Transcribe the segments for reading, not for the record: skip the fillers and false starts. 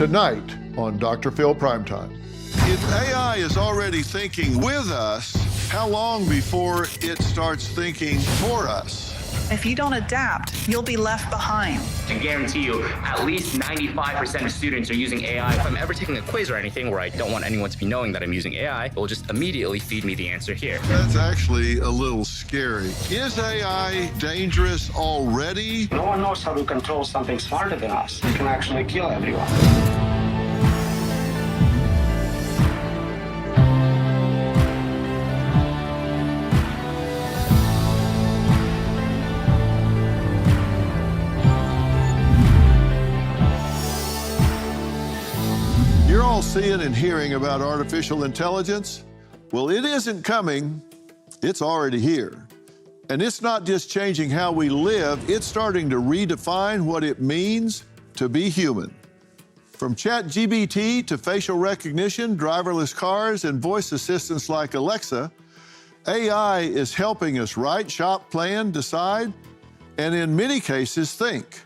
tonight on Dr. Phil Primetime. If AI is already thinking with us, how long before it starts thinking for us? If you don't adapt, you'll be left behind. I guarantee you, at least 95% of students are using AI. If I'm ever taking a quiz or anything where I don't want anyone to be knowing that I'm using AI, it will just immediately feed me the answer here. That's actually a little scary. Is AI dangerous already? No one knows how to control something smarter than us. It can actually kill everyone. You're all seeing and hearing about artificial intelligence. Well, it isn't coming, it's already here. And it's not just changing how we live, it's starting to redefine what it means to be human. From ChatGPT to facial recognition, driverless cars, and voice assistants like Alexa, AI is helping us write, shop, plan, decide, and in many cases, think.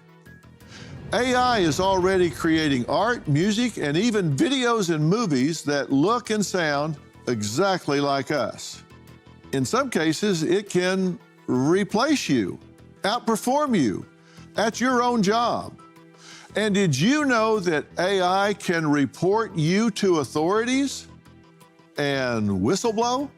AI is already creating art, music, and even videos and movies that look and sound exactly like us. In some cases, it can replace you, outperform you at your own job. And did you know that AI can report you to authorities and whistleblow?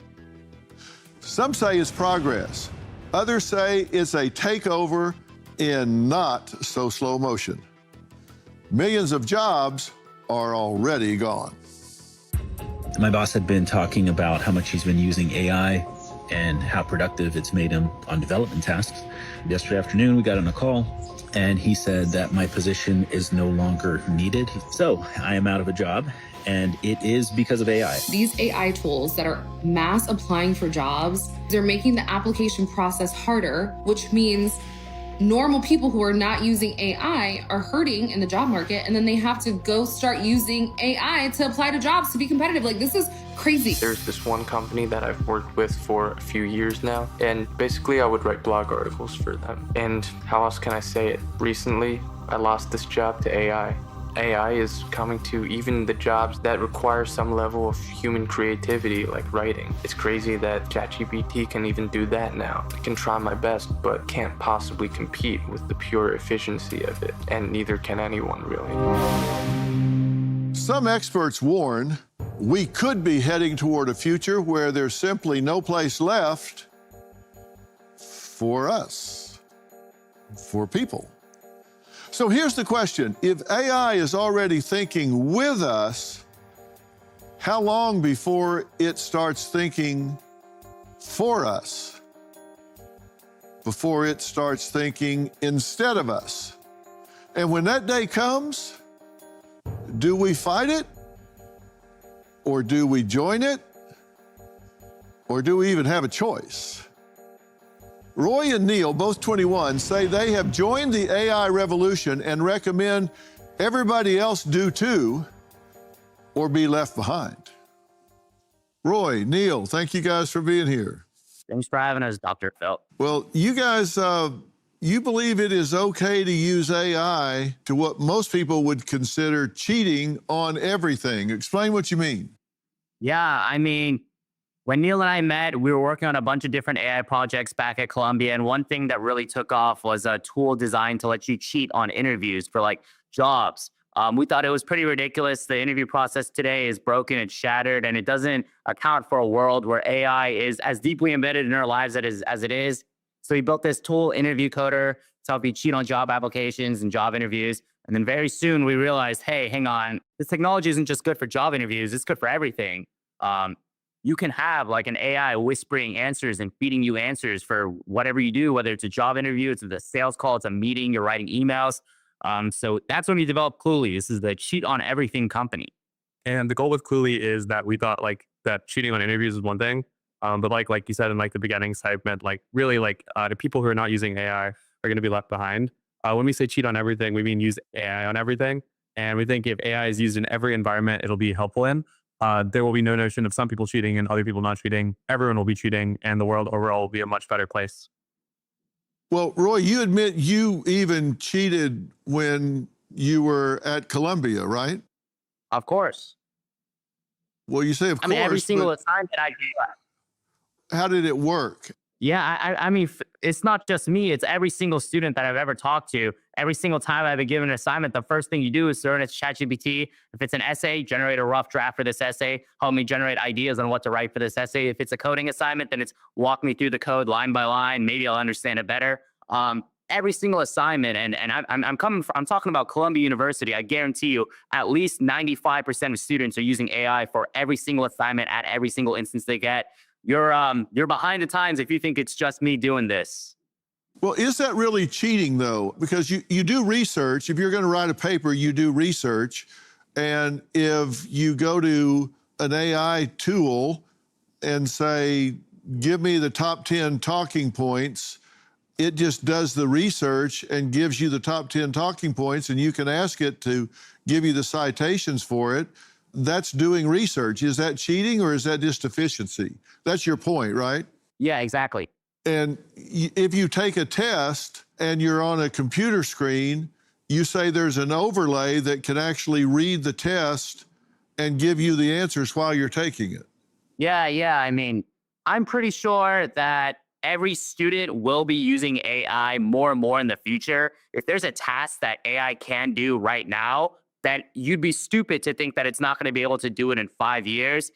Some say it's progress. Others say it's a takeover in not so slow motion. Millions of jobs are already gone. My boss had been talking about how much he's been using AI and how productive it's made him on development tasks. Yesterday afternoon, we got on a call and he said that my position is no longer needed. So I am out of a job, and it is because of AI. These AI tools that are mass applying for jobs, they're making the application process harder, which means normal people who are not using AI are hurting in the job market, and then they have to go start using AI to apply to jobs to be competitive. Like, this is crazy. There's this one company that I've worked with for a few years now, and basically I would write blog articles for them. And how else can I say it? Recently, I lost this job to AI. AI is coming to even the jobs that require some level of human creativity, like writing. It's crazy that ChatGPT can even do that now. I can try my best, but can't possibly compete with the pure efficiency of it, and neither can anyone really. Some experts warn we could be heading toward a future where there's simply no place left for us, for people. So here's the question. If AI is already thinking with us, how long before it starts thinking for us? Before it starts thinking instead of us? And when that day comes, do we fight it? Or do we join it? Or do we even have a choice? Roy and Neil, both 21, say they have joined the AI revolution and recommend everybody else do too, or be left behind. Roy, Neil, thank you guys for being here. Thanks for having us, Dr. Phil. Well, you guys, you believe it is okay to use AI to what most people would consider cheating on everything. Explain what you mean. Yeah, I mean, when Neil and I met, we were working on a bunch of different AI projects back at Columbia. And one thing that really took off was a tool designed to let you cheat on interviews for like jobs. We thought it was pretty ridiculous. The interview process today is broken, it's shattered, and it doesn't account for a world where AI is as deeply embedded in our lives as it is. So we built this tool, Interview Coder, to help you cheat on job applications and job interviews. And then very soon we realized, hey, hang on, this technology isn't just good for job interviews, it's good for everything. You can have like an AI whispering answers and feeding you answers for whatever you do, whether it's a job interview, it's a sales call, it's a meeting, you're writing emails. So that's when we developed Cluely. This is the cheat on everything company. And the goal with Cluely is that we thought like that cheating on interviews is one thing. But like you said in like the beginning segment, like really like the people who are not using AI are going to be left behind. When we say cheat on everything, we mean use AI on everything. And we think if AI is used in every environment, it'll be helpful in. There will be no notion of some people cheating and other people not cheating. Everyone will be cheating, and the world overall will be a much better place. Well, Roy, you admit you even cheated when You were at Columbia, right? Of course. Well, you say of I mean, every course, single but assignment I do. how did it work? Yeah, I mean, it's not just me. It's every single student that I've ever talked to. Every single time I've been given an assignment, the first thing you do is throw in a ChatGPT. If it's an essay, generate a rough draft for this essay. Help me generate ideas on what to write for this essay. If it's a coding assignment, then it's walk me through the code line by line. Maybe I'll understand it better. Every single assignment, and I'm talking about Columbia University. I guarantee you, at least 95% of students are using AI for every single assignment at every single instance they get. You're behind the times if you think it's just me doing this. Well, is that really cheating though? Because you do research. If you're going to write a paper, you do research. And if you go to an AI tool and say, give me the top 10 talking points, it just does the research and gives you the top 10 talking points, and you can ask it to give you the citations for it. That's doing research. Is that cheating or is that just efficiency? That's your point, right? Yeah, exactly. And if you take a test and you're on a computer screen, you say there's an overlay that can actually read the test and give you the answers while you're taking it. Yeah. I mean, I'm pretty sure that every student will be using AI more and more in the future. If there's a task that AI can do right now, that you'd be stupid to think that it's not going to be able to do it in 5 years.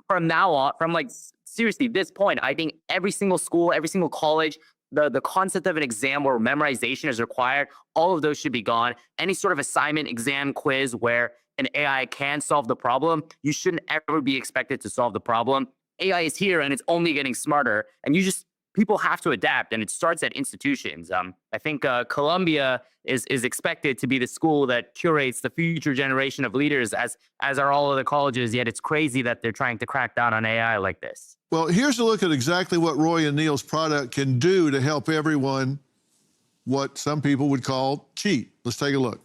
From now on, from like seriously, this point, I think every single school, every single college, the concept of an exam where memorization is required, all of those should be gone. Any sort of assignment, exam, quiz where an AI can solve the problem, you shouldn't ever be expected to solve the problem. AI is here and it's only getting smarter, and people have to adapt, and it starts at institutions. I think Columbia is expected to be the school that curates the future generation of leaders, as are all other colleges. Yet it's crazy that they're trying to crack down on AI like this. Well, here's a look at exactly what Roy and Neil's product can do to help everyone, what some people would call cheat. Let's take a look.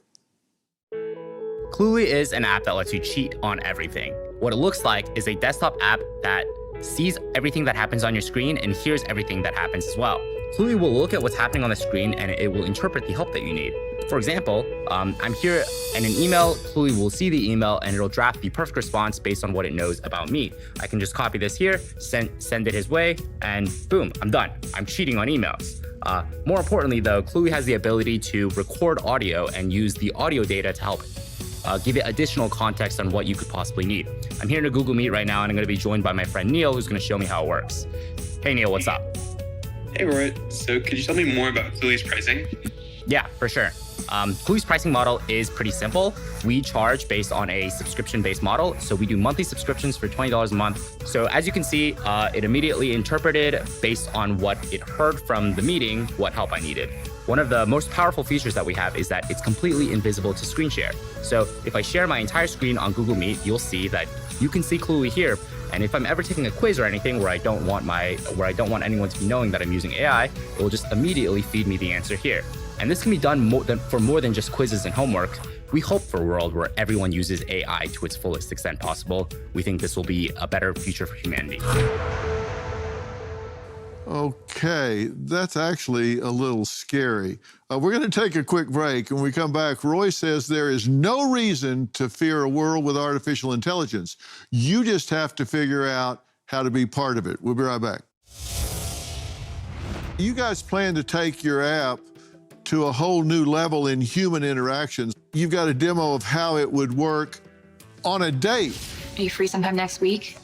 Cluely is an app that lets you cheat on everything. What it looks like is a desktop app that sees everything that happens on your screen and hears everything that happens as well. Cluely will look at what's happening on the screen and it will interpret the help that you need. For example, I'm here in an email. Cluely will see the email and it'll draft the perfect response based on what it knows about me. I can just copy this here, send it his way, and boom, I'm done. I'm cheating on emails. More importantly though, Cluely has the ability to record audio and use the audio data to help give it additional context on what you could possibly need. I'm here in a Google Meet right now, and I'm going to be joined by my friend Neil, who's going to show me how it works. Hey, Neil, what's up? Hey, Roy. So could you tell me more about Cluely's pricing? Yeah, for sure. Cluely's pricing model is pretty simple. We charge based on a subscription-based model. So we do monthly subscriptions for $20 a month. So as you can see, it immediately interpreted based on what it heard from the meeting, what help I needed. One of the most powerful features that we have is that it's completely invisible to screen share. So if I share my entire screen on Google Meet, you'll see that you can see Cluely here. And if I'm ever taking a quiz or anything where I don't want anyone to be knowing that I'm using AI, it will just immediately feed me the answer here. And this can be done for more than just quizzes and homework. We hope for a world where everyone uses AI to its fullest extent possible. We think this will be a better future for humanity. Okay, that's actually a little scary. We're going to take a quick break. When we come back, Roy says there is no reason to fear a world with artificial intelligence. You just have to figure out how to be part of it. We'll be right back. You guys plan to take your app to a whole new level in human interactions. You've got a demo of how it would work on a date. Are you free sometime next week?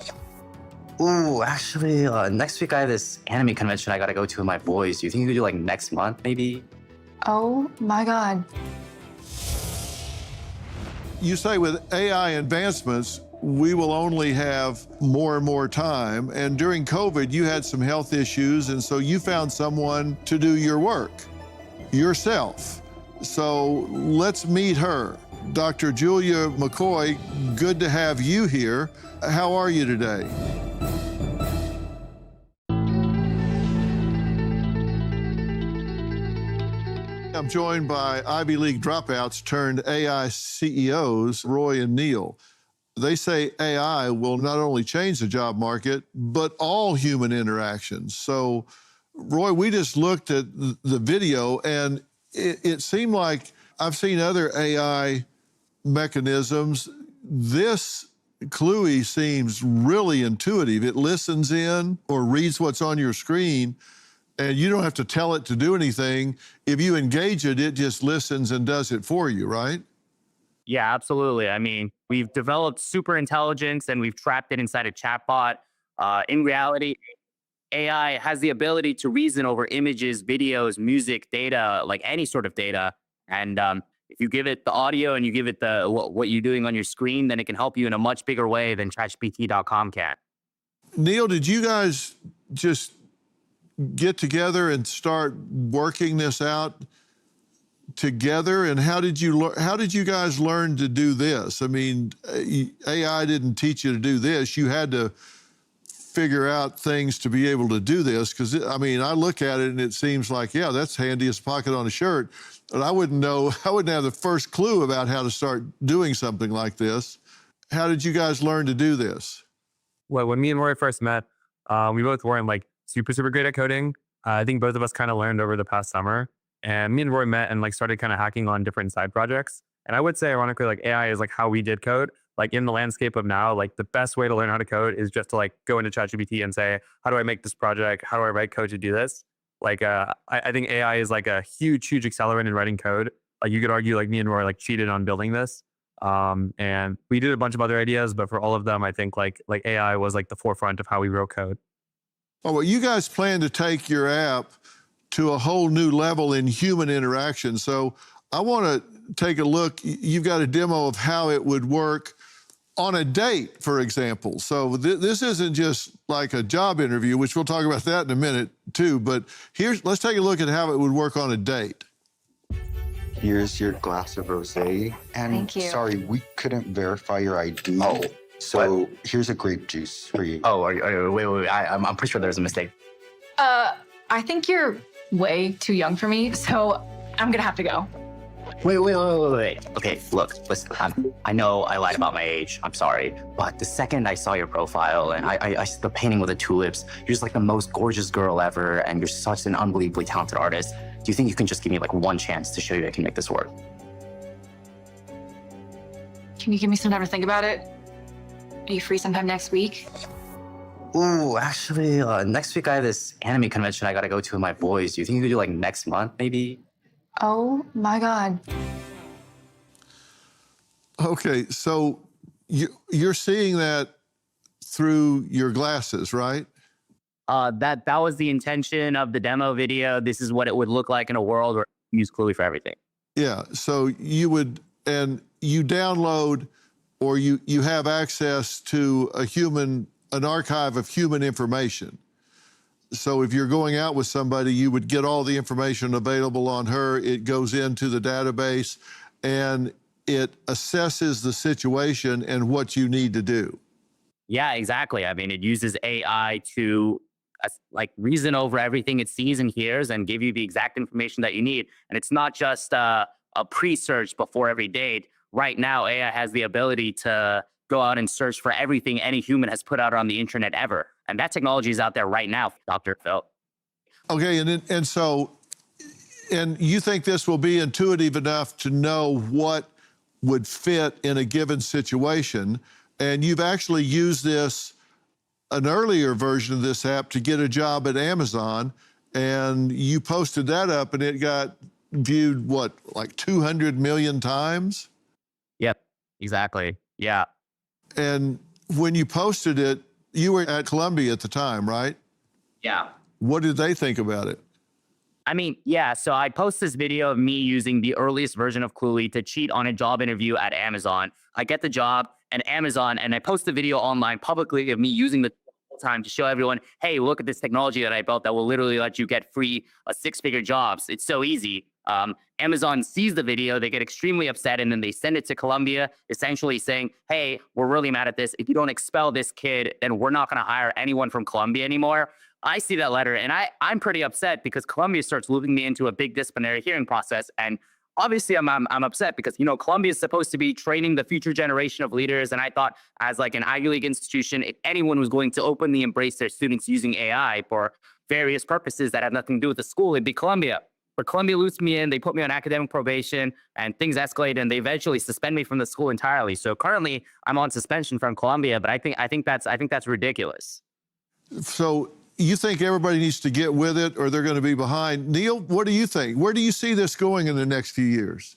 Ooh, actually, next week I have this anime convention I gotta go to with my boys. Do you think you could do like next month, maybe? Oh my God. You say with AI advancements, we will only have more and more time. And during COVID, you had some health issues, and so you found someone to do your work yourself. So let's meet her. Dr. Julia McCoy, good to have you here. How are you today? I'm joined by Ivy League dropouts turned AI CEOs, Roy and Neil. They say AI will not only change the job market, but all human interactions. So, Roy, we just looked at the video, and it seemed like I've seen other AI mechanisms. This Cluey seems really intuitive. It listens in or reads what's on your screen, and you don't have to tell it to do anything. If you engage it, it just listens and does it for you, right? Yeah, absolutely. I mean, we've developed super intelligence and we've trapped it inside a chatbot. In reality, AI has the ability to reason over images, videos, music, data, like any sort of data. And if you give it the audio and you give it the what you're doing on your screen, then it can help you in a much bigger way than ChatGPT.com can. Neil, did you guys just get together and start working this out together? And how did you guys learn to do this? I mean, AI didn't teach you to do this. You had to figure out things to be able to do this, because I mean, I look at it and it seems like, yeah, that's handy as pocket on a shirt, but I wouldn't have the first clue about how to start doing something like this. How did you guys learn to do this? Well, when me and Roy first met, we both weren't like super great at coding. I think both of us kind of learned over the past summer, and me and Roy met and like started kind of hacking on different side projects. And I would say, ironically, like AI is like how we did code. Like in the landscape of now, like the best way to learn how to code is just to like go into ChatGPT and say, how do I make this project? How do I write code to do this? Like, I think AI is like a huge accelerant in writing code. Like you could argue like me and Roy like cheated on building this. And we did a bunch of other ideas, but for all of them, I think like AI was like the forefront of how we wrote code. Oh, well, you guys plan to take your app to a whole new level in human interaction. So I want to take a look. You've got a demo of how it would work on a date, for example. So this isn't just like a job interview, which we'll talk about that in a minute too, but let's take a look at how it would work on a date. Here's your glass of rosé. And Thank you. sorry, we couldn't verify your ID. Oh, so here's a grape juice for you. Oh, wait. I'm pretty sure there's a mistake. I think you're way too young for me, so I'm gonna have to go. Wait. Okay, look, listen, I know I lied about my age. I'm sorry. But the second I saw your profile and I the painting with the tulips, you're just like the most gorgeous girl ever, and you're such an unbelievably talented artist. Do you think you can just give me like one chance to show you I can make this work? Can you give me some time to think about it? Are you free sometime next week? Ooh, actually, next week I have this anime convention I gotta go to with my boys. Do you think you could do like next month, maybe? Oh my God. Okay, so you're seeing that through your glasses, right? That was the intention of the demo video. This is what it would look like in a world where you use Cluey for everything. Yeah, so you download or you have access to an archive of human information. So if you're going out with somebody, you would get all the information available on her. It goes into the database and it assesses the situation and what you need to do. Yeah, exactly. I mean, it uses AI to like reason over everything it sees and hears and give you the exact information that you need. And it's not just a pre-search before every date. Right now, AI has the ability to go out and search for everything any human has put out on the internet ever. And that technology is out there right now, Dr. Phil. Okay, and you think this will be intuitive enough to know what would fit in a given situation. And you've actually used an earlier version of this app to get a job at Amazon, and you posted that up and it got viewed, what, like 200 million times? Yep, exactly. Yeah. And when you posted it, you were at Columbia at the time, right? Yeah. What did they think about it? I mean, yeah, so I post this video of me using the earliest version of Cluey to cheat on a job interview at Amazon. I get the job and I post the video online publicly of me using the time to show everyone, hey, look at this technology that I built that will literally let you get free six-figure jobs. It's so easy. Amazon sees the video, they get extremely upset, and then they send it to Columbia, essentially saying, hey, we're really mad at this. If you don't expel this kid, then we're not going to hire anyone from Columbia anymore. I see that letter, and I'm pretty upset because Columbia starts looping me into a big disciplinary hearing process. And obviously, I'm upset because, Columbia is supposed to be training the future generation of leaders. And I thought as like an Ivy League institution, if anyone was going to openly embrace their students using AI for various purposes that have nothing to do with the school, it'd be Columbia. But Columbia looped me in, they put me on academic probation, and things escalated, and they eventually suspend me from the school entirely. So currently, I'm on suspension from Columbia, but I think that's ridiculous. So you think everybody needs to get with it or they're going to be behind. Neil, what do you think? Where do you see this going in the next few years?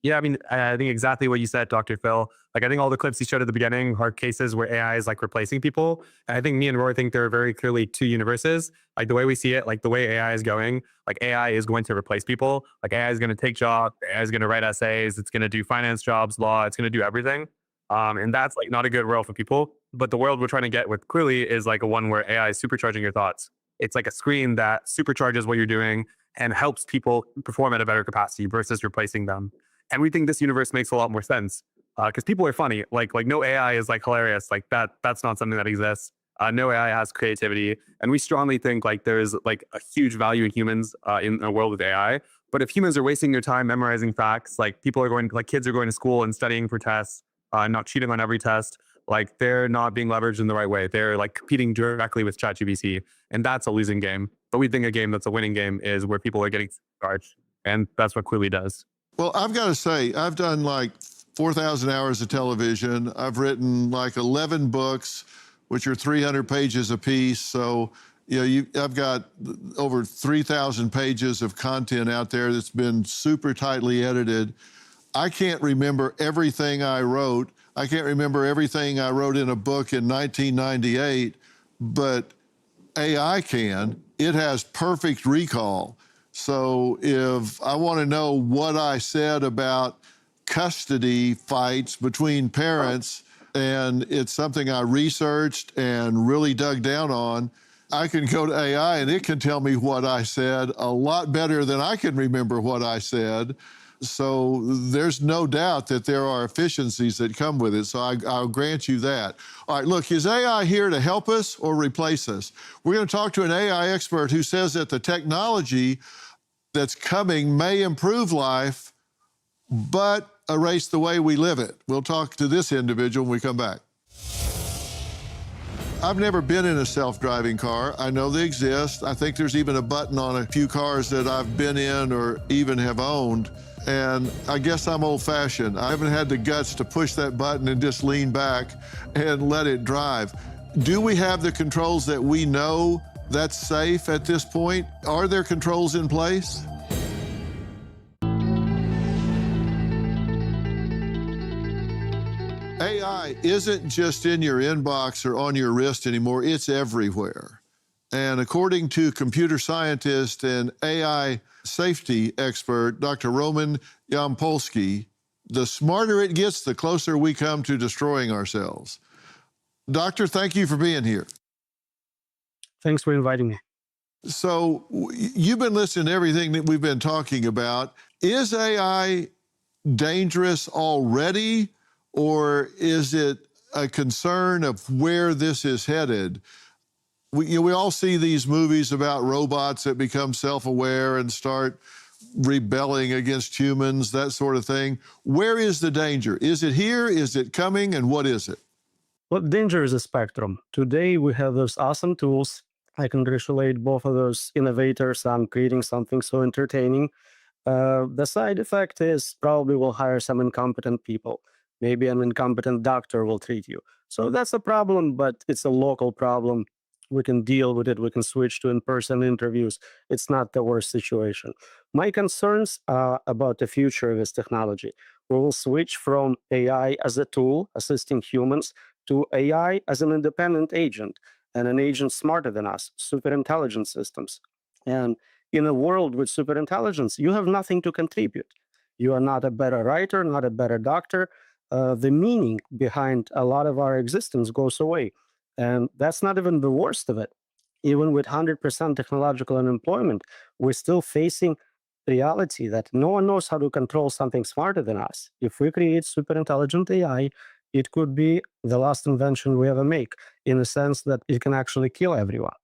Yeah, I mean, I think exactly what you said, Dr. Phil. Like, I think all the clips you showed at the beginning are cases where AI is like replacing people. And I think me and Roy think there are very clearly two universes. Like the way we see it, like the way AI is going, like AI is going to replace people. Like AI is going to take jobs, AI is going to write essays, it's going to do finance jobs, law, it's going to do everything. And that's like not a good world for people. But the world we're trying to get with clearly is like a one where AI is supercharging your thoughts. It's like a screen that supercharges what you're doing and helps people perform at a better capacity versus replacing them. And we think this universe makes a lot more sense because people are funny. Like no AI is like hilarious. Like that's not something that exists. No AI has creativity, and we strongly think like there's like a huge value in humans in a world with AI. But if humans are wasting their time memorizing facts, like people are going, like kids are going to school and studying for tests, not cheating on every test, like they're not being leveraged in the right way. They're like competing directly with ChatGPT, and that's a losing game. But we think a game that's a winning game is where people are getting charged, and that's what Clearly does. Well, I've got to say, I've done like 4,000 hours of television. I've written like 11 books, which are 300 pages apiece. So, you know, I've got over 3,000 pages of content out there that's been super tightly edited. I can't remember everything I wrote. I can't remember everything I wrote in a book in 1998, but AI can. It has perfect recall. So if I want to know what I said about custody fights between parents, and it's something I researched and really dug down on, I can go to AI and it can tell me what I said a lot better than I can remember what I said. So there's no doubt that there are efficiencies that come with it. So I'll grant you that. All right, look, is AI here to help us or replace us? We're going to talk to an AI expert who says that the technology that's coming may improve life, but erase the way we live it. We'll talk to this individual when we come back. I've never been in a self-driving car. I know they exist. I think there's even a button on a few cars that I've been in or even have owned. And I guess I'm old-fashioned. I haven't had the guts to push that button and just lean back and let it drive. Do we have the controls that we know that's safe at this point? Are there controls in place? AI isn't just in your inbox or on your wrist anymore, it's everywhere. And according to computer scientist and AI safety expert, Dr. Roman Yampolsky, the smarter it gets, the closer we come to destroying ourselves. Doctor, thank you for being here. Thanks for inviting me. So you've been listening to everything that we've been talking about. Is AI dangerous already, or is it a concern of where this is headed? We all see these movies about robots that become self-aware and start rebelling against humans, that sort of thing. Where is the danger? Is it here? Is it coming? And what is it? Well, danger is a spectrum. Today, we have those awesome tools. I congratulate both of those innovators on creating something so entertaining. The side effect is probably we'll hire some incompetent people. Maybe an incompetent doctor will treat you. So that's a problem, but it's a local problem. We can deal with it. We can switch to in-person interviews. It's not the worst situation. My concerns are about the future of this technology. We will switch from AI as a tool assisting humans to AI as an independent agent, and an agent smarter than us, superintelligent systems. And in a world with superintelligence, you have nothing to contribute. You are not a better writer, not a better doctor. The meaning behind a lot of our existence goes away. And that's not even the worst of it. Even with 100% technological unemployment, we're still facing reality that no one knows how to control something smarter than us. If we create superintelligent AI, it could be the last invention we ever make, in the sense that it can actually kill everyone.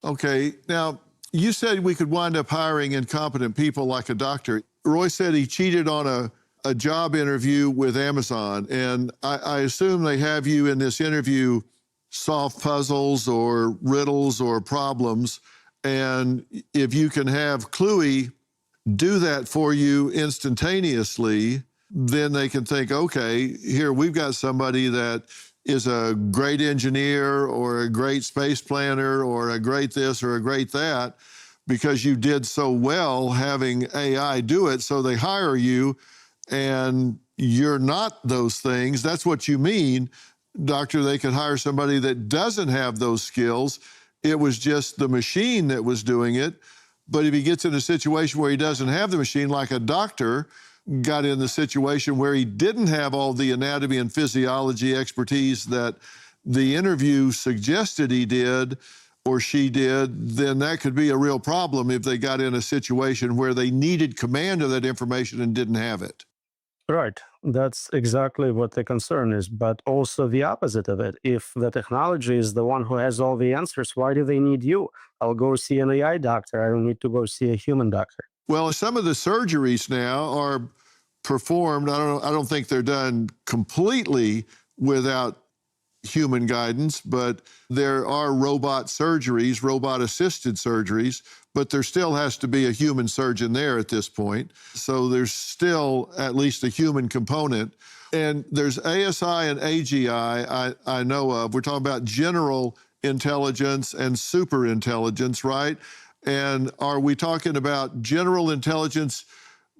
Okay, now you said we could wind up hiring incompetent people like a doctor. Roy said he cheated on a job interview with Amazon, and I assume they have you in this interview solve puzzles or riddles or problems, And if you can have Cluey do that for you instantaneously, then they can think, okay, here we've got somebody that is a great engineer or a great space planner or a great this or a great that, because you did so well having AI do it. So they hire you and you're not those things. That's what you mean, doctor. They could hire somebody that doesn't have those skills. It was just the machine that was doing it. But if he gets in a situation where he doesn't have the machine, like a doctor got in the situation where he didn't have all the anatomy and physiology expertise that the interview suggested he did or she did, then that could be a real problem if they got in a situation where they needed command of that information and didn't have it. Right. That's exactly what the concern is, but also the opposite of it. If the technology is the one who has all the answers, why do they need you? I'll go see an AI doctor. I don't need to go see a human doctor. Well, some of the surgeries now are performed, I don't think they're done completely without human guidance, but there are robot surgeries, robot-assisted surgeries, but there still has to be a human surgeon there at this point. So there's still at least a human component. And there's ASI and AGI I know of. We're talking about general intelligence and super intelligence, right? And are we talking about general intelligence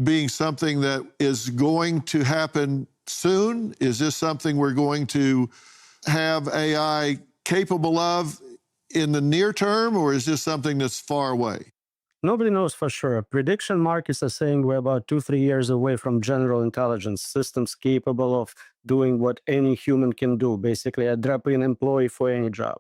being something that is going to happen soon? Is this something we're going to have AI capable of in the near term, or is this something that's far away? Nobody knows for sure. Prediction markets are saying we're about 2-3 years away from general intelligence, systems capable of doing what any human can do, basically a drop-in employee for any job.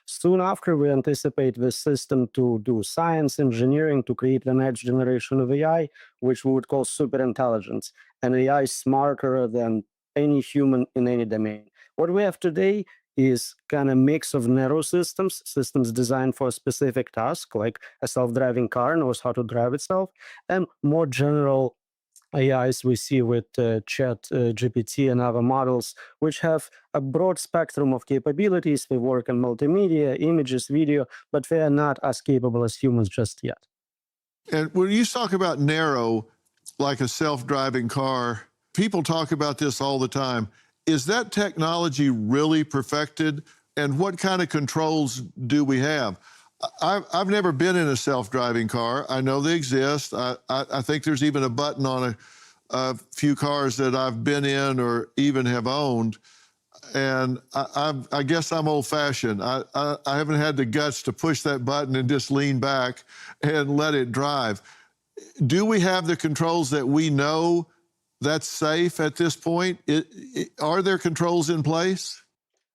Soon after, we anticipate this system to do science, engineering, to create the next generation of AI, which we would call superintelligence, an AI smarter than any human in any domain. What we have today is kind of mix of narrow systems designed for a specific task, like a self-driving car knows how to drive itself, and more general AIs we see with Chat GPT and other models, which have a broad spectrum of capabilities. They work in multimedia, images, video, but they are not as capable as humans just yet. And when you talk about narrow, like a self-driving car, people talk about this all the time. Is that technology really perfected? And what kind of controls do we have? I've never been in a self-driving car. I know they exist. I think there's even a button on a few cars that I've been in or even have owned. And I guess I'm old-fashioned. I haven't had the guts to push that button and just lean back and let it drive. Do we have the controls that we know that's safe at this point? Are there controls in place?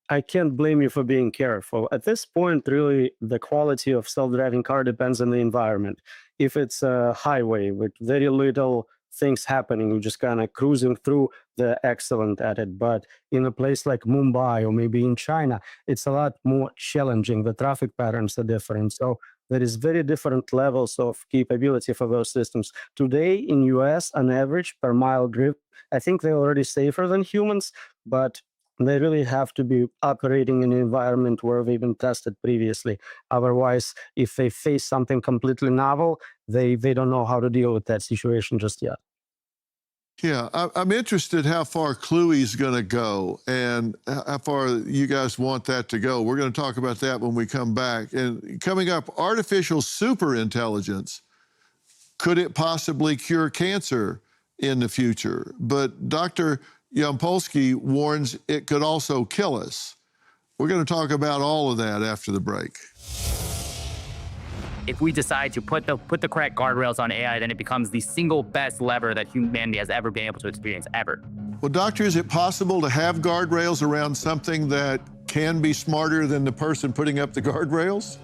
I can't blame you for being careful. At this point, really, the quality of self-driving car depends on the environment. If it's a highway with very little things happening, you're just kind of cruising through, they're excellent at it. But in a place like Mumbai or maybe in China, it's a lot more challenging. The traffic patterns are different. So there is very different levels of capability for those systems. Today in US, on average, per mile driven, I think they're already safer than humans, but they really have to be operating in an environment where they've been tested previously. Otherwise, if they face something completely novel, they don't know how to deal with that situation just yet. Yeah, I'm interested how far Cluey's going to go and how far you guys want that to go. We're going to talk about that when we come back. And coming up, artificial superintelligence. Could it possibly cure cancer in the future? But Dr. Yampolsky warns it could also kill us. We're going to talk about all of that after the break. If we decide to put the correct guardrails on AI, then it becomes the single best lever that humanity has ever been able to experience, ever. Well, doctor, is it possible to have guardrails around something that can be smarter than the person putting up the guardrails?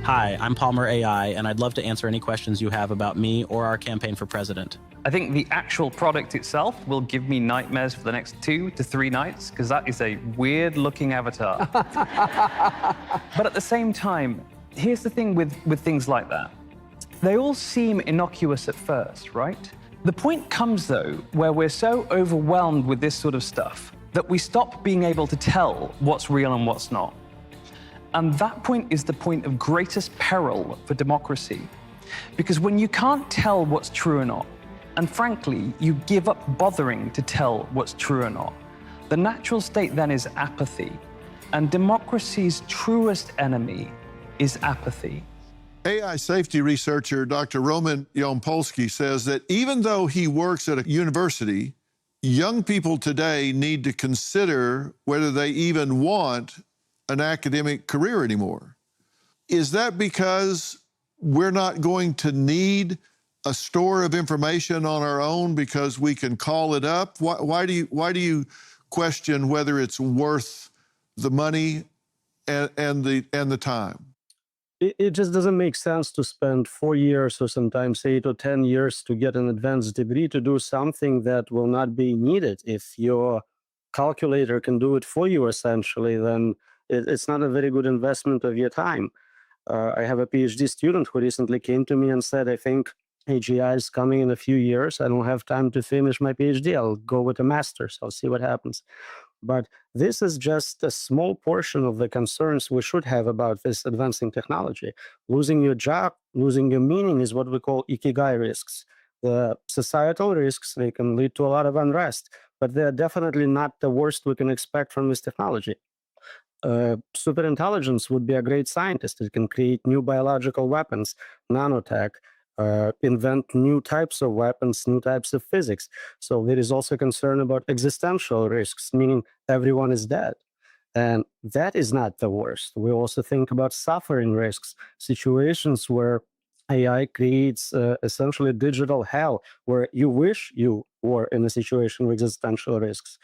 Hi, I'm Palmer AI, and I'd love to answer any questions you have about me or our campaign for president. I think the actual product itself will give me nightmares for the next 2 to 3 nights, because that is a weird-looking avatar. But at the same time, here's the thing with things like that. They all seem innocuous at first, right? The point comes, though, where we're so overwhelmed with this sort of stuff that we stop being able to tell what's real and what's not. And that point is the point of greatest peril for democracy. Because when you can't tell what's true or not, and frankly, you give up bothering to tell what's true or not, the natural state then is apathy. And democracy's truest enemy is apathy. AI safety researcher Dr. Roman Yampolsky says that even though he works at a university, young people today need to consider whether they even want an academic career anymore. Is that because we're not going to need a store of information on our own because we can call it up? Why do you question whether it's worth the money and the time? It just doesn't make sense to spend 4 years or sometimes 8 or 10 years to get an advanced degree to do something that will not be needed. If your calculator can do it for you, essentially, then it's not a very good investment of your time. I have a PhD student who recently came to me and said, I think AGI is coming in a few years. I don't have time to finish my PhD. I'll go with a master's. I'll see what happens. But this is just a small portion of the concerns we should have about this advancing technology. Losing your job, losing your meaning is what we call ikigai risks. The societal risks, they can lead to a lot of unrest, but they're definitely not the worst we can expect from this technology. Superintelligence would be a great scientist. It can create new biological weapons, nanotech, invent new types of weapons, new types of physics. So there is also concern about existential risks, meaning everyone is dead. And that is not the worst. We also think about suffering risks, situations where AI creates essentially digital hell, where you wish you were in a situation with existential risks.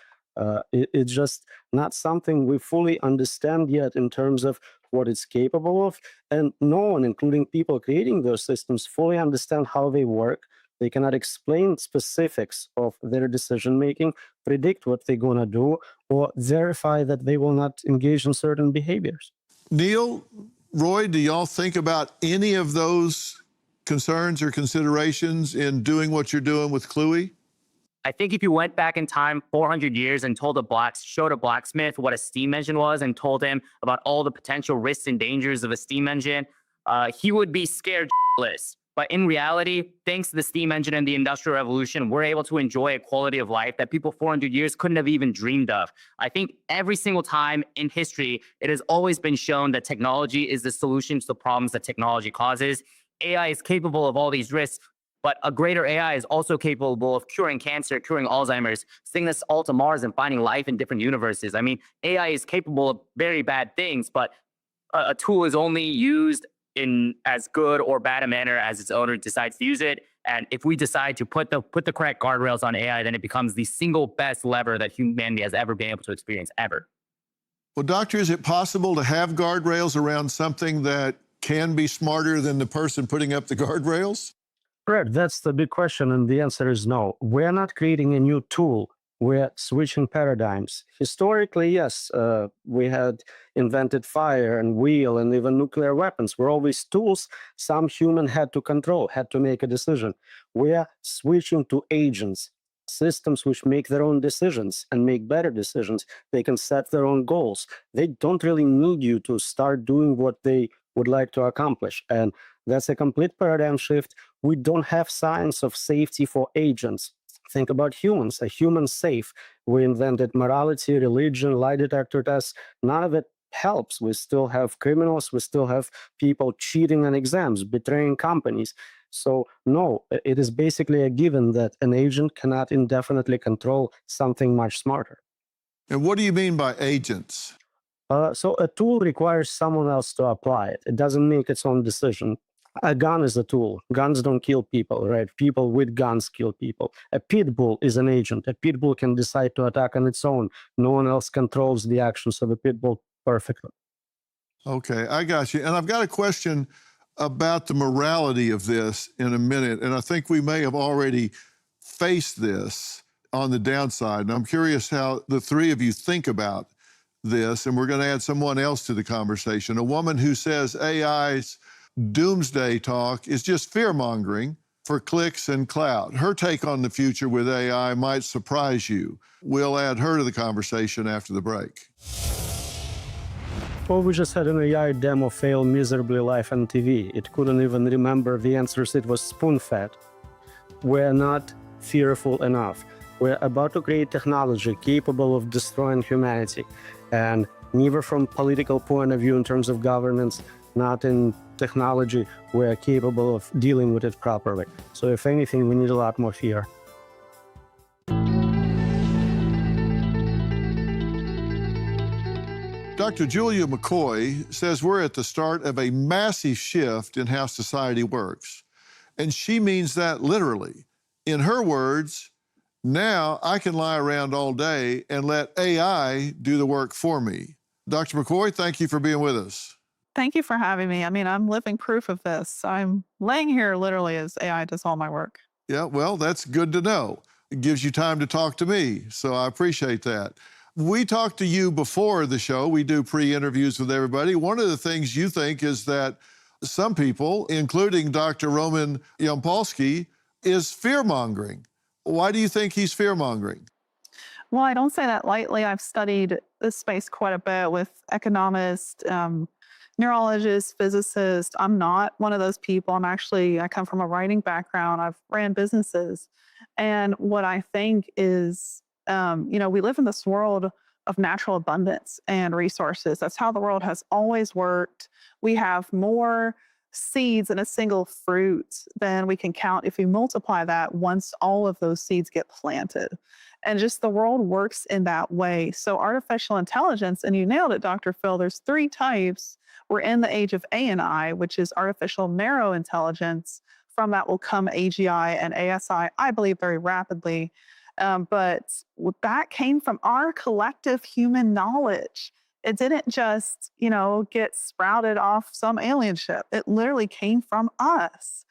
It's just not something we fully understand yet in terms of what it's capable of. And no one, including people creating those systems, fully understand how they work. They cannot explain specifics of their decision making, predict what they're going to do, or verify that they will not engage in certain behaviors. Neil, Roy, do y'all think about any of those concerns or considerations in doing what you're doing with Cluey? I think if you went back in time 400 years and showed a blacksmith what a steam engine was and told him about all the potential risks and dangers of a steam engine, he would be scared shitless. But in reality, thanks to the steam engine and the Industrial Revolution, we're able to enjoy a quality of life that people 400 years couldn't have even dreamed of. I think every single time in history, it has always been shown that technology is the solution to the problems that technology causes. AI is capable of all these risks, but a greater AI is also capable of curing cancer, curing Alzheimer's, sending us all to Mars and finding life in different universes. I mean, AI is capable of very bad things, but a tool is only used in as good or bad a manner as its owner decides to use it. And if we decide to put the correct guardrails on AI, then it becomes the single best lever that humanity has ever been able to experience, ever. Well, doctor, is it possible to have guardrails around something that can be smarter than the person putting up the guardrails? Correct. That's the big question, and the answer is no. We're not creating a new tool. We're switching paradigms. Historically, yes, we had invented fire and wheel and even nuclear weapons. Were always tools some human had to control, had to make a decision. We're switching to agents, systems which make their own decisions and make better decisions. They can set their own goals. They don't really need you to start doing what they would like to accomplish. And that's a complete paradigm shift. We don't have science of safety for agents. Think about humans, a human safe. We invented morality, religion, lie detector tests. None of it helps. We still have criminals. We still have people cheating on exams, betraying companies. So no, it is basically a given that an agent cannot indefinitely control something much smarter. And what do you mean by agents? So a tool requires someone else to apply it. It doesn't make its own decision. A gun is a tool. Guns don't kill people, right? People with guns kill people. A pit bull is an agent. A pit bull can decide to attack on its own. No one else controls the actions of a pit bull perfectly. Okay, I got you. And I've got a question about the morality of this in a minute. And I think we may have already faced this on the downside. And I'm curious how the three of you think about this. And we're going to add someone else to the conversation. A woman who says AI's doomsday talk is just fear-mongering, for clicks and clout. Her take on the future with AI might surprise you. We'll add her to the conversation after the break. Well, we just had an AI demo fail miserably live on TV. It couldn't even remember the answers. It was spoon-fed. We're not fearful enough. We're about to create technology capable of destroying humanity. And neither from political point of view in terms of governance, not in technology, we're capable of dealing with it properly. So if anything, we need a lot more fear. Dr. Julia McCoy says we're at the start of a massive shift in how society works. And she means that literally. In her words, now I can lie around all day and let AI do the work for me. Dr. McCoy, thank you for being with us. Thank you for having me. I mean, I'm living proof of this. I'm laying here literally as AI does all my work. Yeah, well, that's good to know. It gives you time to talk to me, so I appreciate that. We talked to you before the show. We do pre-interviews with everybody. One of the things you think is that some people, including Dr. Roman Yampolsky, is fear-mongering. Why do you think he's fear-mongering? Well, I don't say that lightly. I've studied this space quite a bit with economists, neurologists, physicists. I'm not one of those people. I come from a writing background. I've ran businesses. And what I think is, we live in this world of natural abundance and resources. That's how the world has always worked. We have more seeds in a single fruit than we can count if we multiply that once all of those seeds get planted. And just the world works in that way. So artificial intelligence, and you nailed it, Dr. Phil, there's 3 types. We're in the age of ANI, which is artificial narrow intelligence. From that will come AGI and ASI, I believe, very rapidly. But that came from our collective human knowledge. It didn't just, get sprouted off some alien ship. It literally came from us.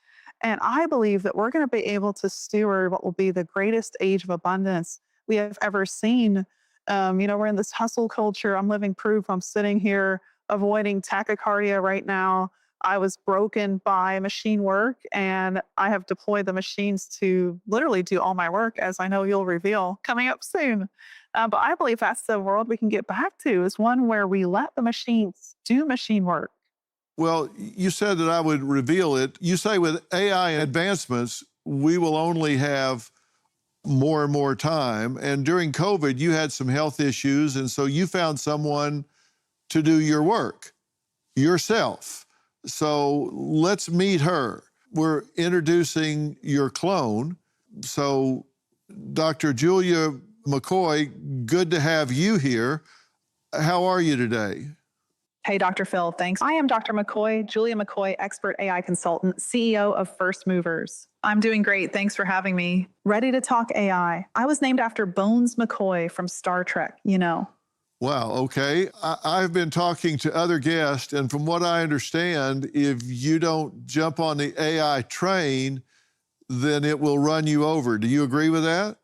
And I believe that we're going to be able to steward what will be the greatest age of abundance we have ever seen. We're in this hustle culture. I'm living proof. I'm sitting here avoiding tachycardia right now. I was broken by machine work, and I have deployed the machines to literally do all my work, as I know you'll reveal coming up soon. But I believe that's the world we can get back to, is one where we let the machines do machine work. Well, you said that I would reveal it. You say with AI advancements, we will only have more and more time. And during COVID, you had some health issues, and so you found someone to do your work yourself. So let's meet her. We're introducing your clone. So Dr. Julia McCoy, good to have you here. How are you today? Hey, Dr. Phil, thanks. I am Dr. McCoy, Julia McCoy, expert AI consultant, CEO of First Movers. I'm doing great. Thanks for having me. Ready to talk AI. I was named after Bones McCoy from Star Trek, Wow, okay. I've been talking to other guests, and from what I understand, if you don't jump on the AI train, then it will run you over. Do you agree with that?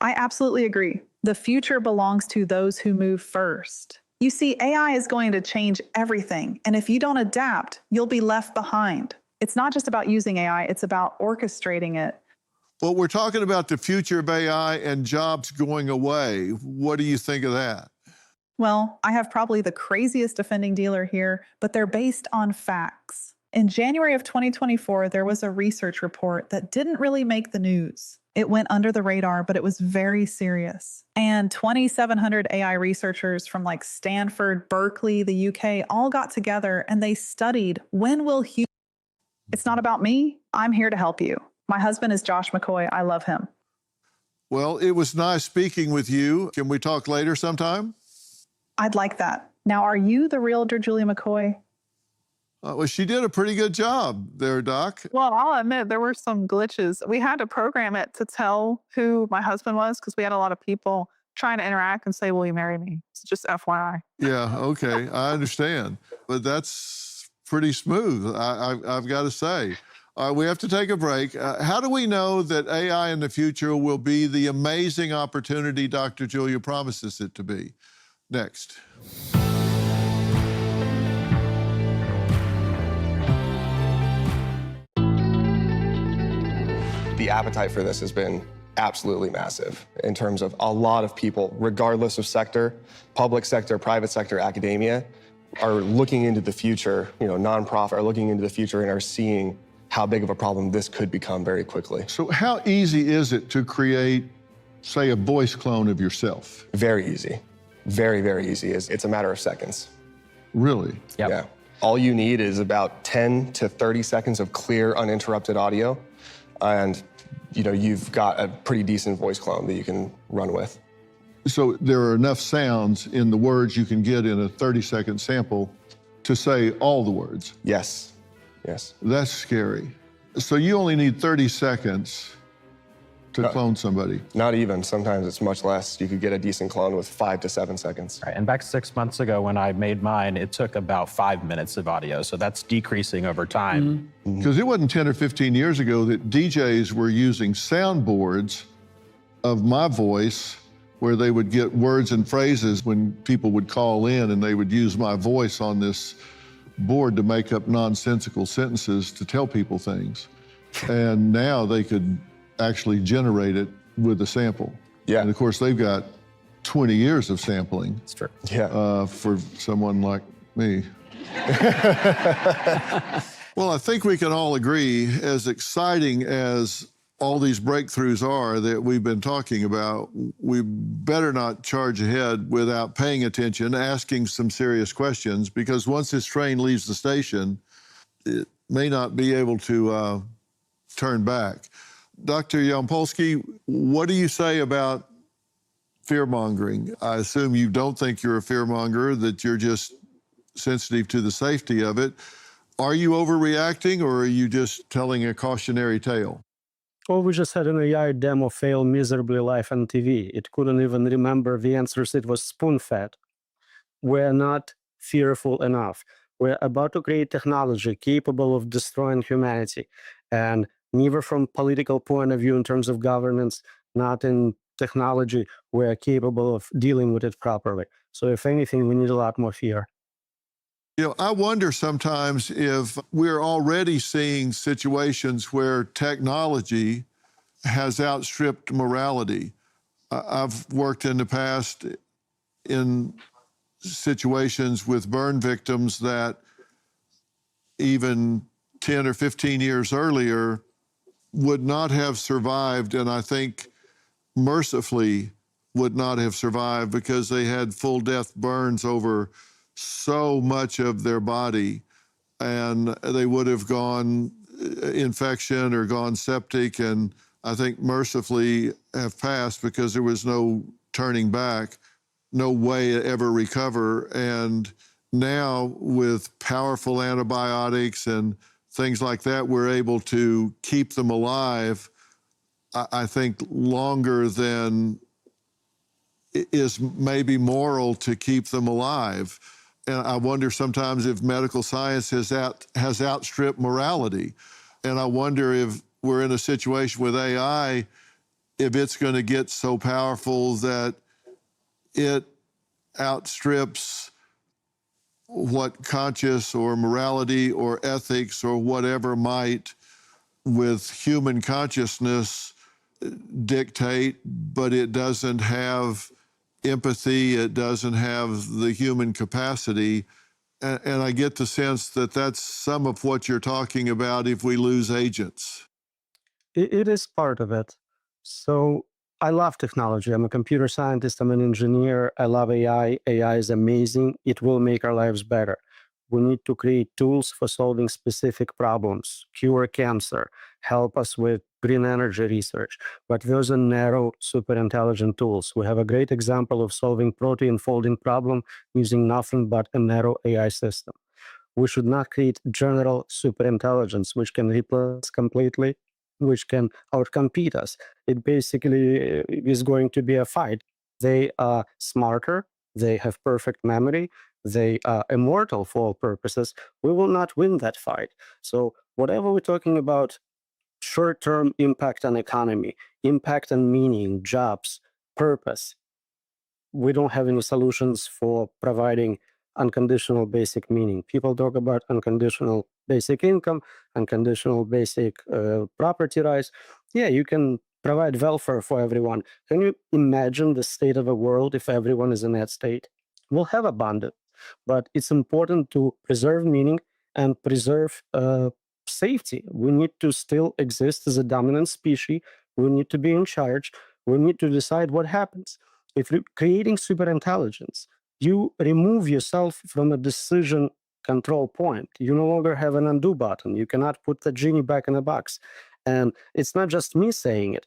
I absolutely agree. The future belongs to those who move first. You see, AI is going to change everything, and if you don't adapt, you'll be left behind. It's not just about using AI, it's about orchestrating it. Well, we're talking about the future of AI and jobs going away. What do you think of that? Well, I have probably the craziest offending dealer here, but they're based on facts. In January of 2024, there was a research report that didn't really make the news. It went under the radar, but it was very serious. And 2,700 AI researchers from like Stanford, Berkeley, the UK, all got together and they studied, when will humans... It's not about me. I'm here to help you. My husband is Josh McCoy. I love him. Well, it was nice speaking with you. Can we talk later sometime? I'd like that. Now, are you the realtor, Julia McCoy? Well, she did a pretty good job there, Doc. Well, I'll admit there were some glitches. We had to program it to tell who my husband was because we had a lot of people trying to interact and say, will you marry me? So just FYI. Yeah, okay, I understand. But that's pretty smooth, I've got to say. We have to take a break. How do we know that AI in the future will be the amazing opportunity Dr. Julia promises it to be? Next. The appetite for this has been absolutely massive in terms of a lot of people, regardless of sector, public sector, private sector, academia, are looking into the future, nonprofit are looking into the future and are seeing how big of a problem this could become very quickly. So how easy is it to create, say, a voice clone of yourself? Very easy. Very, very easy. It's a matter of seconds. Really? Yep. Yeah. All you need is about 10 to 30 seconds of clear, uninterrupted audio, and you've got a pretty decent voice clone that you can run with. So there are enough sounds in the words you can get in a 30-second sample to say all the words? Yes. Yes. That's scary. So you only need 30 seconds to clone somebody? Not even. Sometimes it's much less. You could get a decent clone with 5 to 7 seconds. Right. And back 6 months ago when I made mine, it took about 5 minutes of audio. So that's decreasing over time. Because it wasn't 10 or 15 years ago that DJs were using soundboards of my voice where they would get words and phrases when people would call in, and they would use my voice on this board to make up nonsensical sentences to tell people things. And now they could actually generate it with a sample. Yeah. And of course, they've got 20 years of sampling. That's true. Yeah. For someone like me. Well, I think we can all agree, as exciting as all these breakthroughs are that we've been talking about, we better not charge ahead without paying attention, asking some serious questions, because once this train leaves the station, it may not be able to turn back. Dr. Yampolsky, what do you say about fear-mongering? I assume you don't think you're a fear-monger, that you're just sensitive to the safety of it. Are you overreacting, or are you just telling a cautionary tale? Well, we just had an AI demo fail miserably live on TV. It couldn't even remember the answers. It was spoon-fed. We're not fearful enough. We're about to create technology capable of destroying humanity. And neither from political point of view in terms of governance, not in technology, we're capable of dealing with it properly. So if anything, we need a lot more fear. I wonder sometimes if we're already seeing situations where technology has outstripped morality. I've worked in the past in situations with burn victims that even 10 or 15 years earlier would not have survived, and I think mercifully would not have survived, because they had full death burns over so much of their body, and they would have gone infection or gone septic, and I think mercifully have passed because there was no turning back, no way to ever recover. And now with powerful antibiotics and things like that, we're able to keep them alive, I think, longer than is maybe moral to keep them alive. And I wonder sometimes if medical science has outstripped morality. And I wonder if we're in a situation with AI, if it's going to get so powerful that it outstrips what conscious or morality or ethics or whatever might, with human consciousness, dictate, but it doesn't have empathy, it doesn't have the human capacity. And I get the sense that that's some of what you're talking about if we lose agents. It is part of it. So I love technology. I'm a computer scientist, I'm an engineer. I love AI. AI is amazing. It will make our lives better. We need to create tools for solving specific problems, cure cancer, help us with green energy research. But those are narrow, super intelligent tools. We have a great example of solving protein folding problem using nothing but a narrow AI system. We should not create general super intelligence, which can replace completely, which can outcompete us. It basically is going to be a fight. They are smarter, they have perfect memory, they are immortal for all purposes. We will not win that fight. So whatever we're talking about, short-term impact on economy, impact on meaning, jobs, purpose, we don't have any solutions for providing unconditional basic meaning. People talk about unconditional basic income, unconditional basic property rights. Yeah, you can provide welfare for everyone. Can you imagine the state of a world if everyone is in that state? We'll have abundance, but it's important to preserve meaning and preserve safety. We need to still exist as a dominant species. We need to be in charge. We need to decide what happens. If you're creating superintelligence, you remove yourself from a decision control point. You no longer have an undo button. You cannot put the genie back in the box. And it's not just me saying it.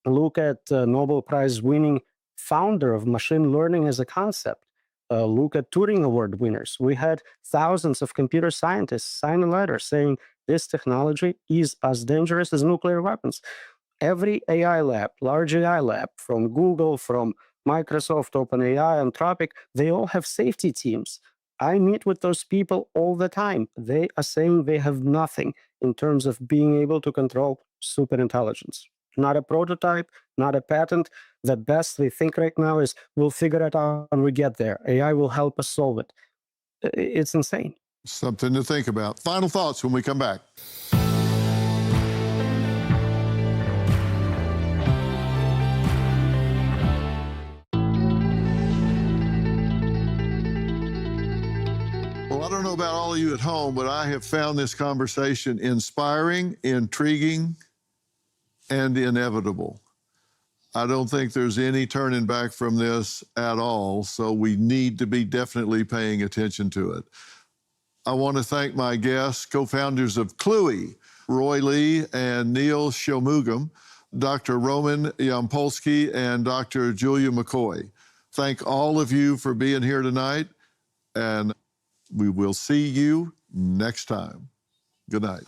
Look at Nobel Prize winning founder of machine learning as a concept. Look at Turing Award winners. We had thousands of computer scientists sign a letter saying this technology is as dangerous as nuclear weapons. Every AI lab, large AI lab from Google, from Microsoft, OpenAI, Anthropic, they all have safety teams. I meet with those people all the time. They are saying they have nothing in terms of being able to control superintelligence. Not a prototype, not a patent. The best they think right now is we'll figure it out when we get there. AI will help us solve it. It's insane. Something to think about. Final thoughts when we come back. Well, I don't know about all of you at home, but I have found this conversation inspiring, intriguing, and inevitable. I don't think there's any turning back from this at all, so we need to be definitely paying attention to it. I want to thank my guests, co-founders of Cluey, Roy Lee and Neil Shomugam, Dr. Roman Yampolsky and Dr. Julia McCoy. Thank all of you for being here tonight, and we will see you next time. Good night.